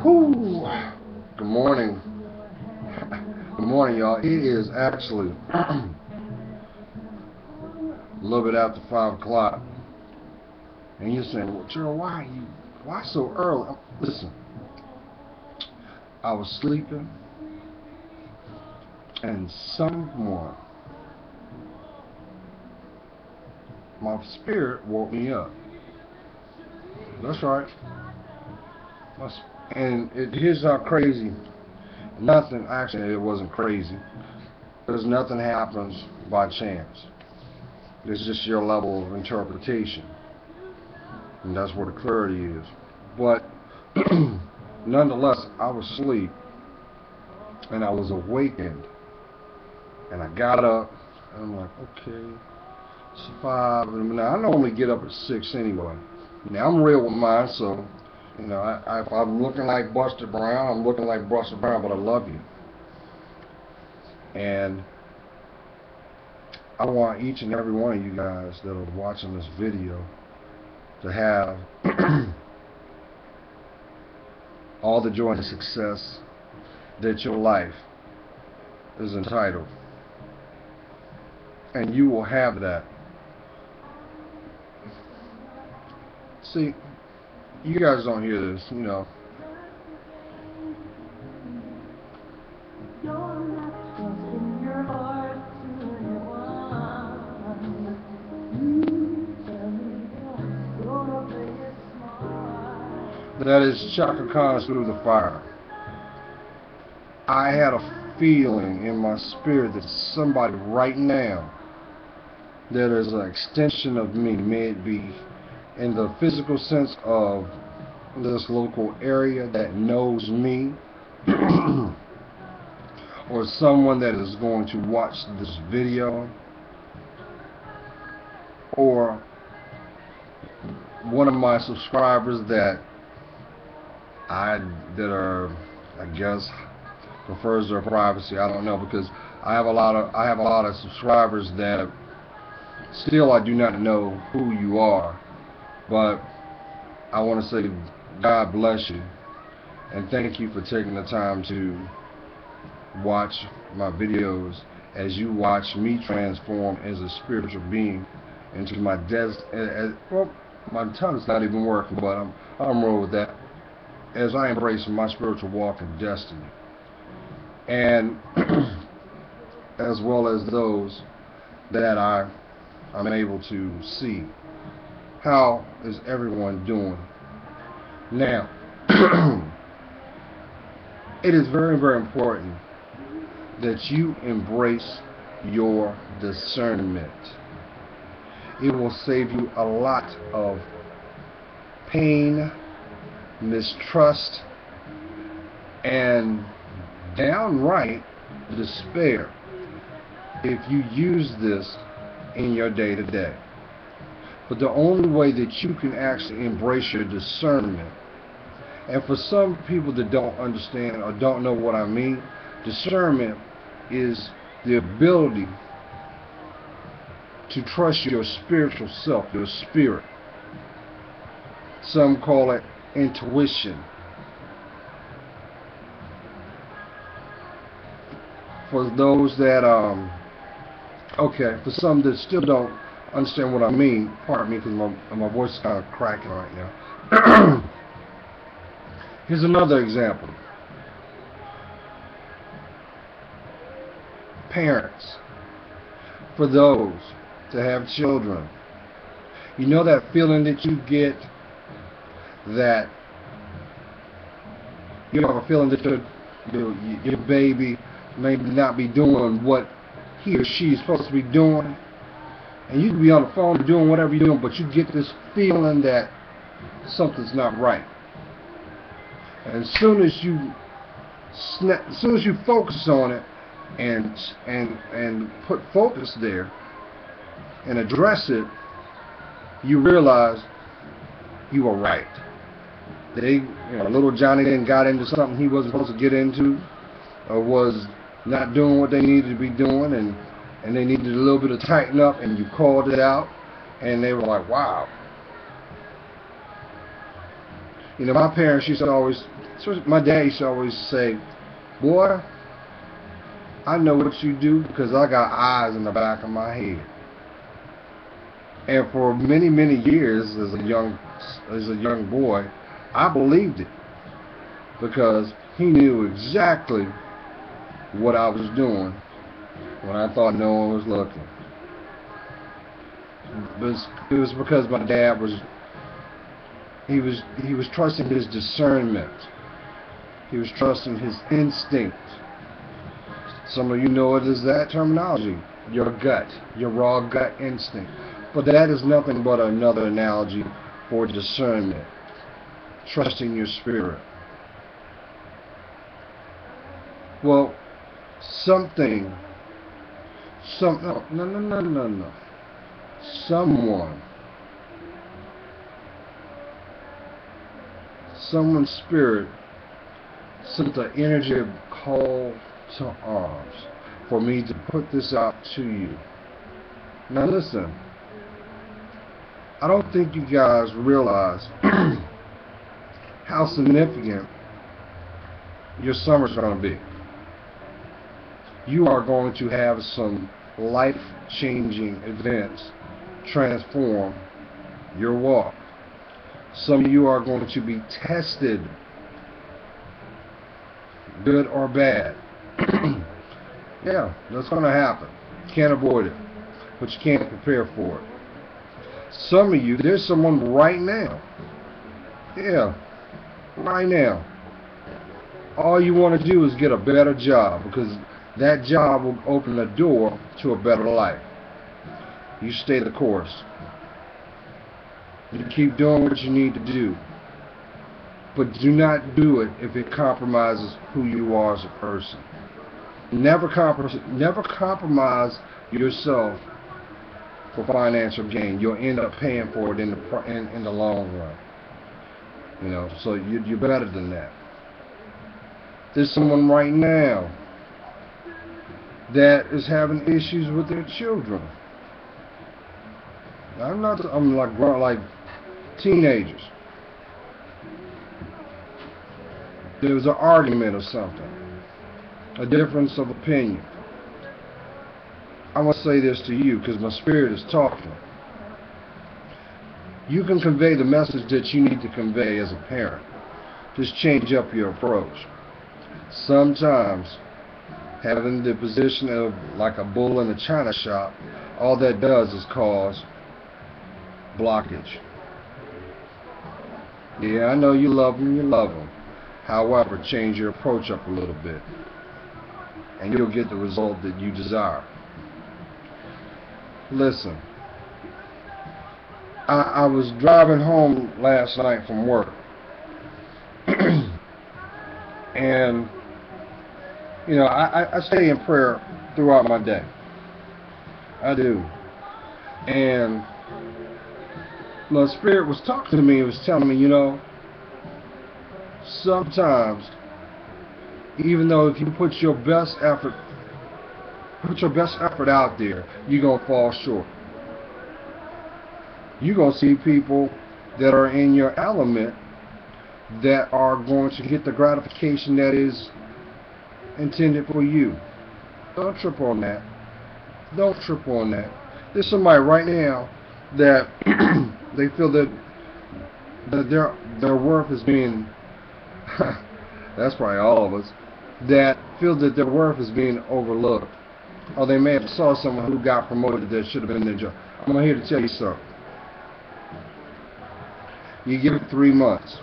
Whew. Good morning. Good morning, y'all. It is actually a little bit after 5 o'clock. And you're saying, well, Gerald, why so early? Listen, I was sleeping and someone, my spirit woke me up. That's right. And here's how crazy. Nothing, actually, it wasn't crazy. Because nothing happens by chance. It's just your level of interpretation. And that's where the clarity is. But nonetheless, I was asleep and I was awakened. And I got up and I'm like, okay, it's 5. And I normally get up at 6 anyway. Now I'm real with mine, so if I'm looking like Buster Brown, I'm looking like Buster Brown, but I love you. And I want each and every one of you guys that are watching this video to have all the joy and success that your life is entitled. And you will have that. See, you guys don't hear this, That is Chaka Khan's Through the Fire. I had a feeling in my spirit that somebody right now, that is an extension of me, may it be in the physical sense of this local area that knows me, or someone that is going to watch this video, or one of my subscribers that I guess prefers their privacy. I don't know, because I have a lot of subscribers that still I do not know who you are, but I want to say God bless you and thank you for taking the time to watch my videos as you watch me transform as a spiritual being into my well, my tongue's not even working, but I'm roll with that, as I embrace my spiritual walk and destiny. And as well as those that I'm able to see. How is everyone doing? Now, it is very, very important that you embrace your discernment. It will save you a lot of pain, mistrust, and downright despair if you use this in your day-to-day. But the only way that you can actually embrace your discernment, and for some people that don't understand or don't know what I mean, discernment is the ability to trust your spiritual self, your spirit. Some call it intuition. For those that for some that still don't understand what I mean, pardon me, because my voice is kind of cracking right now. Here's another example. Parents, for those that have children, you know that feeling that you get, that you have a feeling that your baby may not be doing what he or she is supposed to be doing, and you can be on the phone doing whatever you're doing, but you get this feeling that something's not right. And as soon as you focus on it and put focus there and address it, you realize you were right. Little Johnny then got into something he wasn't supposed to get into, or was not doing what they needed to be doing, and they needed a little bit of tighten up, and you called it out, and they were like, wow. You know, my parents used to always, my dad used to always say, boy, I know what you do because I got eyes in the back of my head. And for many, many years as a young boy, I believed it because he knew exactly what I was doing when I thought no one was looking. It was because my dad was he was trusting his discernment. He was trusting his instinct. Some of you know it as that terminology, your gut, your raw gut instinct. But that is nothing but another analogy for discernment, trusting your spirit. Well, someone, someone's spirit sent the energy of call to arms for me to put this out to you. Now listen, I don't think you guys realize how significant your summer's going to be. You are going to have some life-changing events transform your walk. Some of you are going to be tested, good or bad. Yeah, that's going to happen. Can't avoid it, but you can't prepare for it. Some of you, there's someone right now. Yeah, right now. All you want to do is get a better job because that job will open the door to a better life. You stay the course. You keep doing what you need to do. But do not do it if it compromises who you are as a person. Never compromise yourself for financial gain. You'll end up paying for it in the long run. You know, so you're better than that. There's someone right now that is having issues with their children. I'm like teenagers. There was an argument or something, a difference of opinion. I want to say this to you because my spirit is talking. You can convey the message that you need to convey as a parent. Just change up your approach. Sometimes having the position of like a bull in a china shop, all that does is cause blockage. Yeah, I know you love them. However, change your approach up a little bit, and you'll get the result that you desire. Listen, I was driving home last night from work, and you know, I stay in prayer throughout my day. I do. And my spirit was talking to me. It was telling me, you know, sometimes, even though if you put your best effort out there, you're going to fall short. You're going to see people that are in your element that are going to get the gratification that is intended for you. Don't trip on that. Don't trip on that. There's somebody right now that they feel that their worth is being that's probably all of us that feel that their worth is being overlooked, or they may have saw someone who got promoted that should have been their job. I'm here to tell you something. You give it 3 months.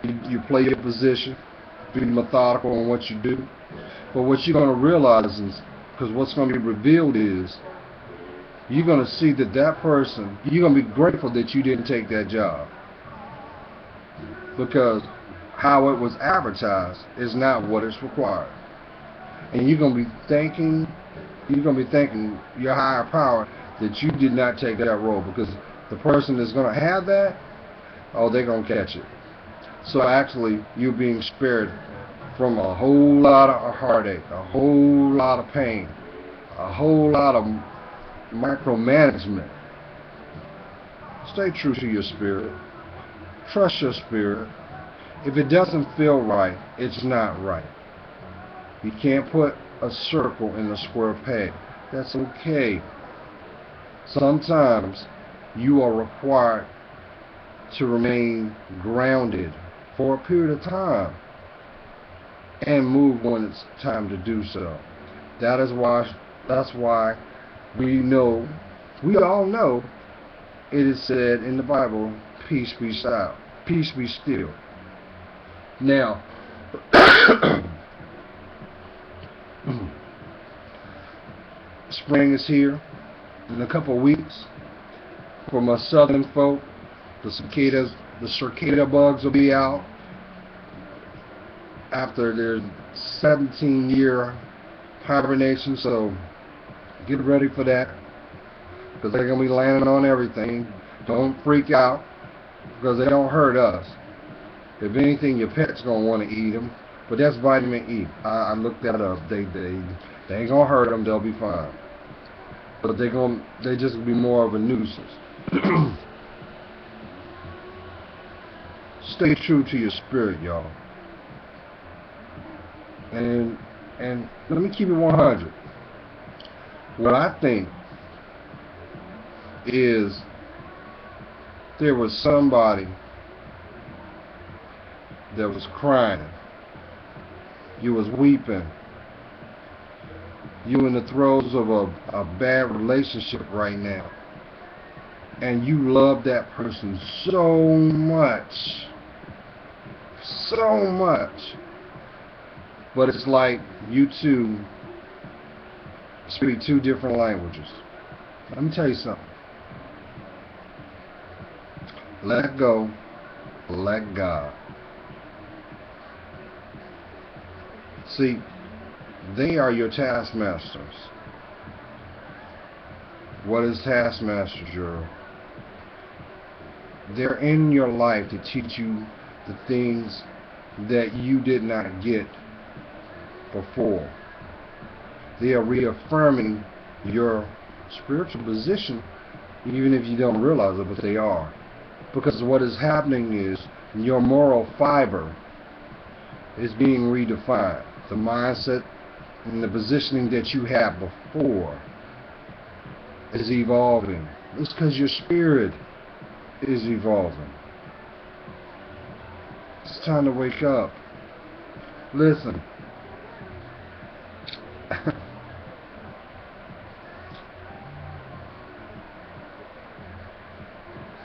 You play your position, be methodical in what you do. But what you're going to realize is, because what's going to be revealed is, you're going to see that person, you're going to be grateful that you didn't take that job. Because how it was advertised is not what is required. And you're going to be thanking your higher power that you did not take that role, because the person that's going to have that, oh, they're going to catch it. So actually, you're being spared from a whole lot of heartache, a whole lot of pain, a whole lot of micromanagement. Stay true to your spirit. Trust your spirit. If it doesn't feel right, it's not right. You can't put a circle in a square peg. That's okay. Sometimes you are required to remain grounded for a period of time and move when it's time to do so. That's why we all know it is said in the Bible, peace be still. Peace be still. Now spring is here. In a couple of weeks, for my southern folk, the cicada bugs will be out after their 17-year hibernation, so get ready for that, because they're going to be landing on everything. Don't freak out, because they don't hurt us. If anything, your pet's going to want to eat them, but that's vitamin E. I looked that up. They ain't going to hurt them. They'll be fine. But they just be more of a nuisance. Stay true to your spirit, y'all. And let me keep it 100. What I think is there was somebody that was crying. You was weeping. You in the throes of a bad relationship right now, and you love that person so much, but it's like you two speak two different languages. Let me tell you something. Let go, let God. See, they are your taskmasters. What is taskmasters, Earl? They're in your life to teach you the things that you did not get before. They are reaffirming your spiritual position, even if you don't realize it, but they are. Because what is happening is your moral fiber is being redefined. The mindset and the positioning that you had before is evolving. It's because your spirit is evolving. It's time to wake up. Listen.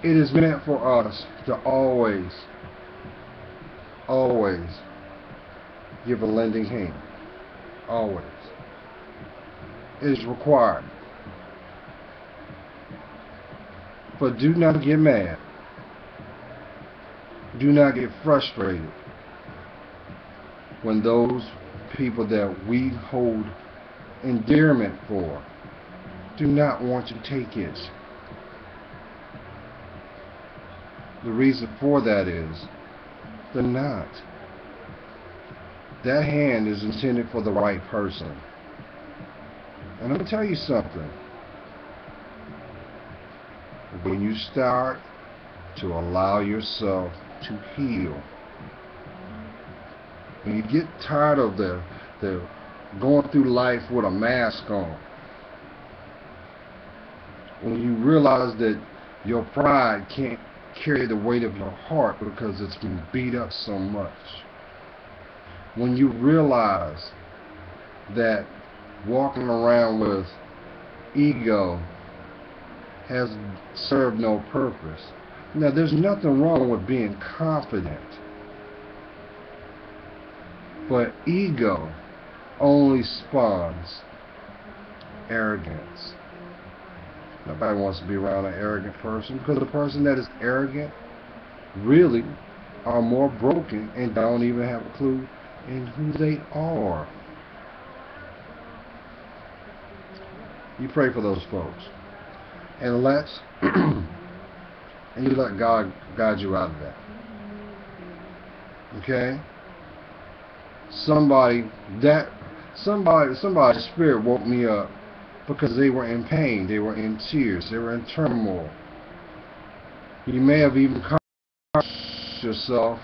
It is meant for us to always give a lending hand. Always. It is required. But do not get mad. Do not get frustrated when those people that we hold endearment for do not want to take it. The reason for that is they're not. That hand is intended for the right person. And I'm going to tell you something. When you start to allow yourself to heal, when you get tired of the going through life with a mask on, when you realize that your pride can't carry the weight of your heart because it's been beat up so much, when you realize that walking around with ego has served no purpose. Now, there's nothing wrong with being confident, but ego only spawns arrogance. Nobody wants to be around an arrogant person, because the person that is arrogant really are more broken and don't even have a clue in who they are. You pray for those folks, and and you let God guide you out of that. Okay? Somebody's spirit woke me up because they were in pain, they were in tears, they were in turmoil. You may have even come against yourself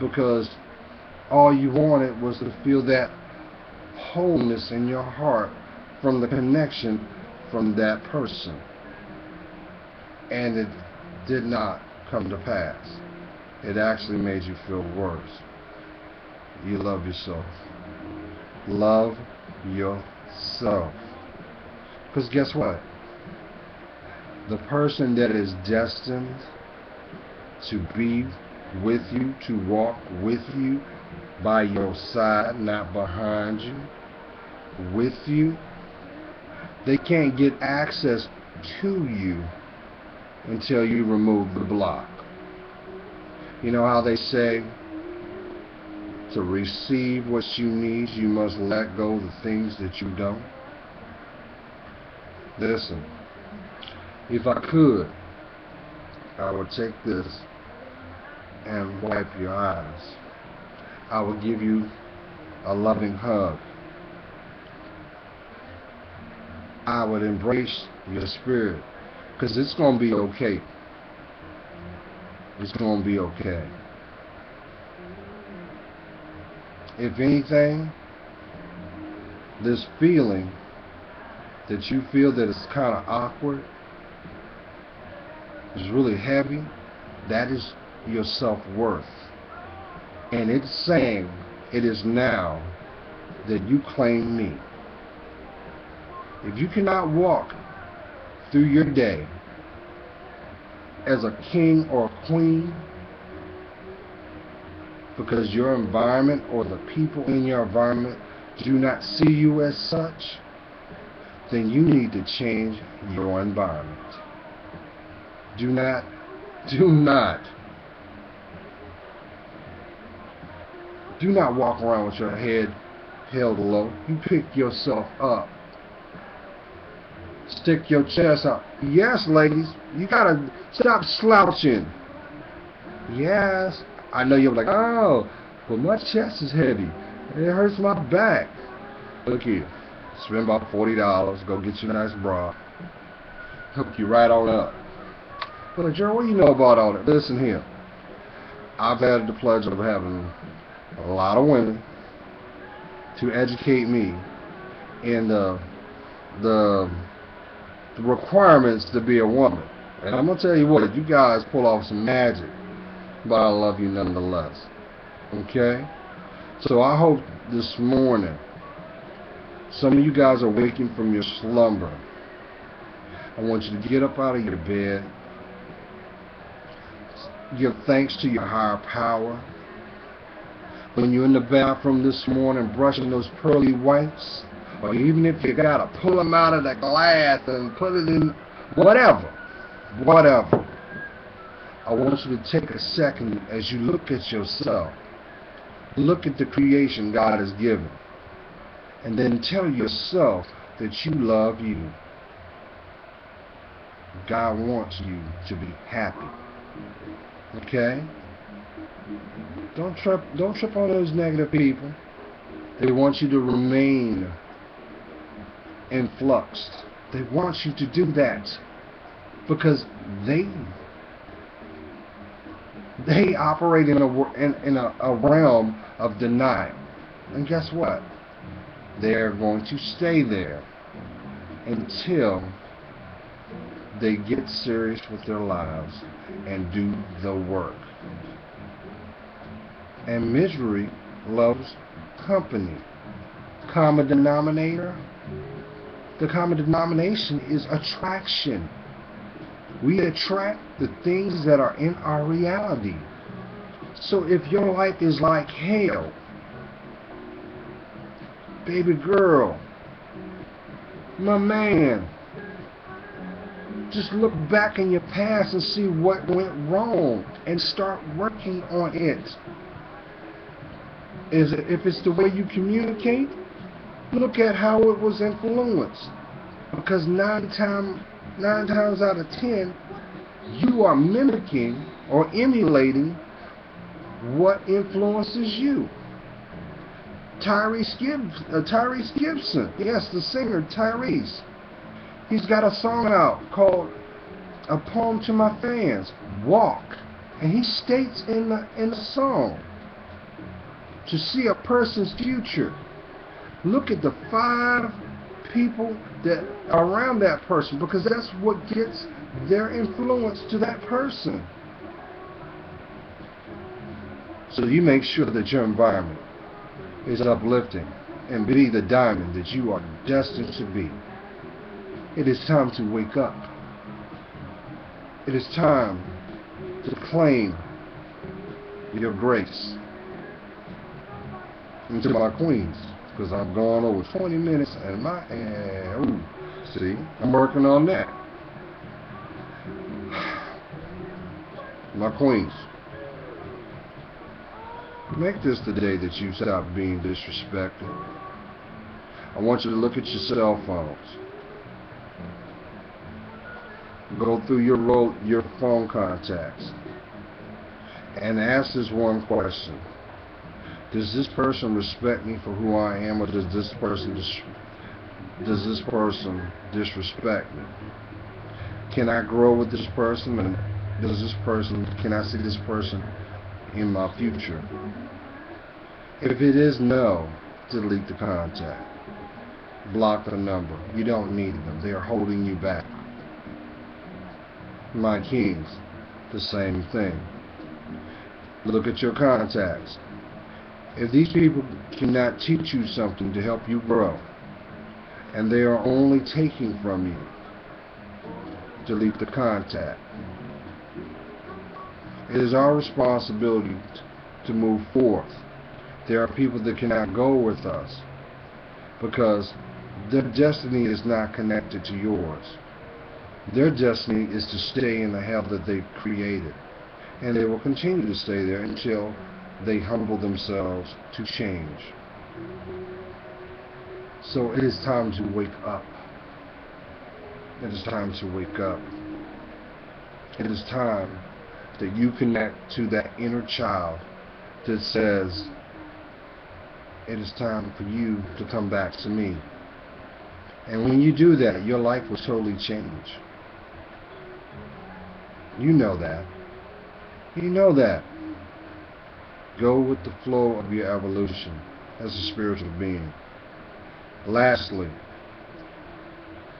because all you wanted was to feel that wholeness in your heart from the connection from that person. And it did not come to pass. It actually made you feel worse. You love yourself. Love yourself. Because guess what? The person that is destined to be with you, to walk with you, by your side, not behind you, with you, they can't get access to you until you remove the block. You know how they say, to receive what you need, you must let go of the things that you don't? Listen, if I could, I would take this and wipe your eyes. I will give you a loving hug. I would embrace your spirit, because it's going to be okay. It's going to be okay. If anything, this feeling that you feel that it's kind of awkward, is really heavy, that is your self-worth. And it's saying, it is now that you claim me. If you cannot walk through your day as a king or a queen because your environment or the people in your environment do not see you as such, then you need to change your environment. Do not walk around with your head held low. You pick yourself up. Stick your chest out. Yes, ladies, you gotta stop slouching. Yes, I know you're like, oh, but my chest is heavy. It hurts my back. Look here, spend about $40, go get you a nice bra, hook you right on up. But Joe, what do you know about all that? Listen here, I've had the pleasure of having a lot of women to educate me in the requirements to be a woman. And I'm going to tell you what, you guys pull off some magic, but I love you nonetheless. Okay? So I hope this morning some of you guys are waking from your slumber. I want you to get up out of your bed, give thanks to your higher power. When you're in the bathroom this morning brushing those pearly whites, or even if you gotta pull them out of the glass and put it in, whatever, I want you to take a second as you look at yourself, look at the creation God has given, and then tell yourself that you love you. God wants you to be happy. Okay? Don't trip on those negative people. They want you to remain in flux. They want you to do that because they operate in a realm of denial. And guess what? They're going to stay there until they get serious with their lives and do the work. And misery loves company. Common denominator? The common denomination is attraction. We attract the things that are in our reality. So if your life is like hell, baby girl, my man, just look back in your past and see what went wrong and start working on it. If it's the way you communicate, look at how it was influenced. Because nine times out of 10, you are mimicking or emulating what influences you. Tyrese Gibson, yes, the singer Tyrese. He's got a song out called A Poem to My Fans. Walk And he states in the song, to see a person's future, look at the 5 people that are around that person, because that's what gets their influence to that person. So you make sure that your environment is uplifting and be the diamond that you are destined to be. It is time to wake up. It is time to claim your grace. And to my queens, because I'm going over 20 minutes and see, I'm working on that. My queens, make this the day that you stop being disrespected. I want you to look at your cell phones. Go through your phone contacts and ask this one question. Does this person respect me for who I am, or does this person disrespect me? Can I grow with this person, and can I see this person in my future? If it is no, delete the contact. Block the number. You don't need them. They are holding you back. My kings, the same thing. Look at your contacts. If these people cannot teach you something to help you grow, and they are only taking from you, delete the contact. It is our responsibility to move forth. There are people that cannot go with us because their destiny is not connected to yours. Their destiny is to stay in the hell that they've created, and they will continue to stay there until they humble themselves to change. So it is time to wake up. It is time to wake up. It is time that you connect to that inner child that says, it is time for you to come back to me. And when you do that, your life will totally change. You know that. You know that. Go with the flow of your evolution as a spiritual being. Lastly,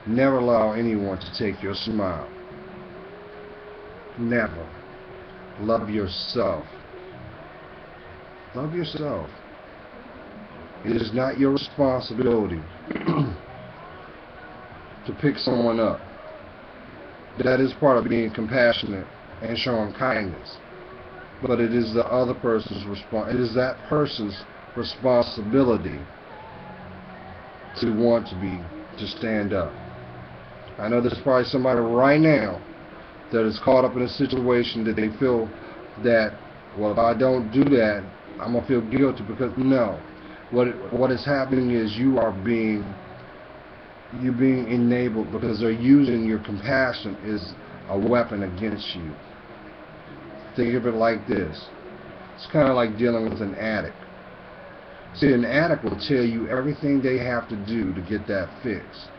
never allow anyone to take your smile. Never. Love yourself. Love yourself. It is not your responsibility to pick someone up. That is part of being compassionate and showing kindness. But it is the other person's that person's responsibility to stand up. I know there's probably somebody right now that is caught up in a situation that they feel that, well, if I don't do that, I'm gonna feel guilty, because no. What is happening is you're being enabled, because they're using your compassion as a weapon against you. Think of it like this. It's kind of like dealing with an addict. See, an addict will tell you everything they have to do to get that fixed,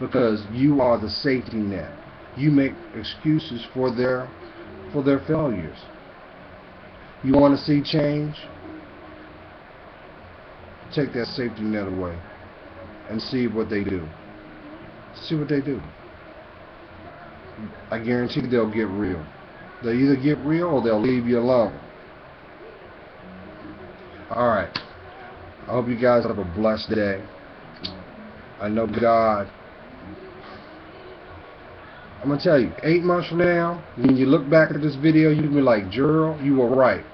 because you are the safety net. You make excuses for their failures. You want to see change? Take that safety net away and see what they do. See what they do. I guarantee they'll get real. They'll either get real or they'll leave you alone. Alright. I hope you guys have a blessed day. I know God. I'm going to tell you, 8 months from now, when you look back at this video, you'll be like, Gerald, you were right.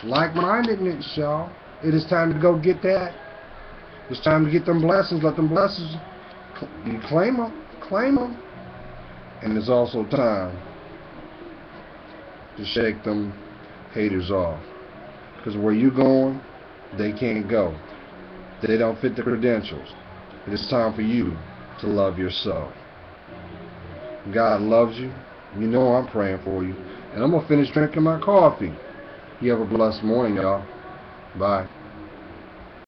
Like-mindedness, y'all. It is time to go get that. It's time to get them blessings. Let them blessings, you claim them. Claim them. And it's also time to shake them haters off. Because where you going, they can't go. They don't fit the credentials. It is time for you to love yourself. God loves you. You know I'm praying for you. And I'm going to finish drinking my coffee. You have a blessed morning, y'all. Bye.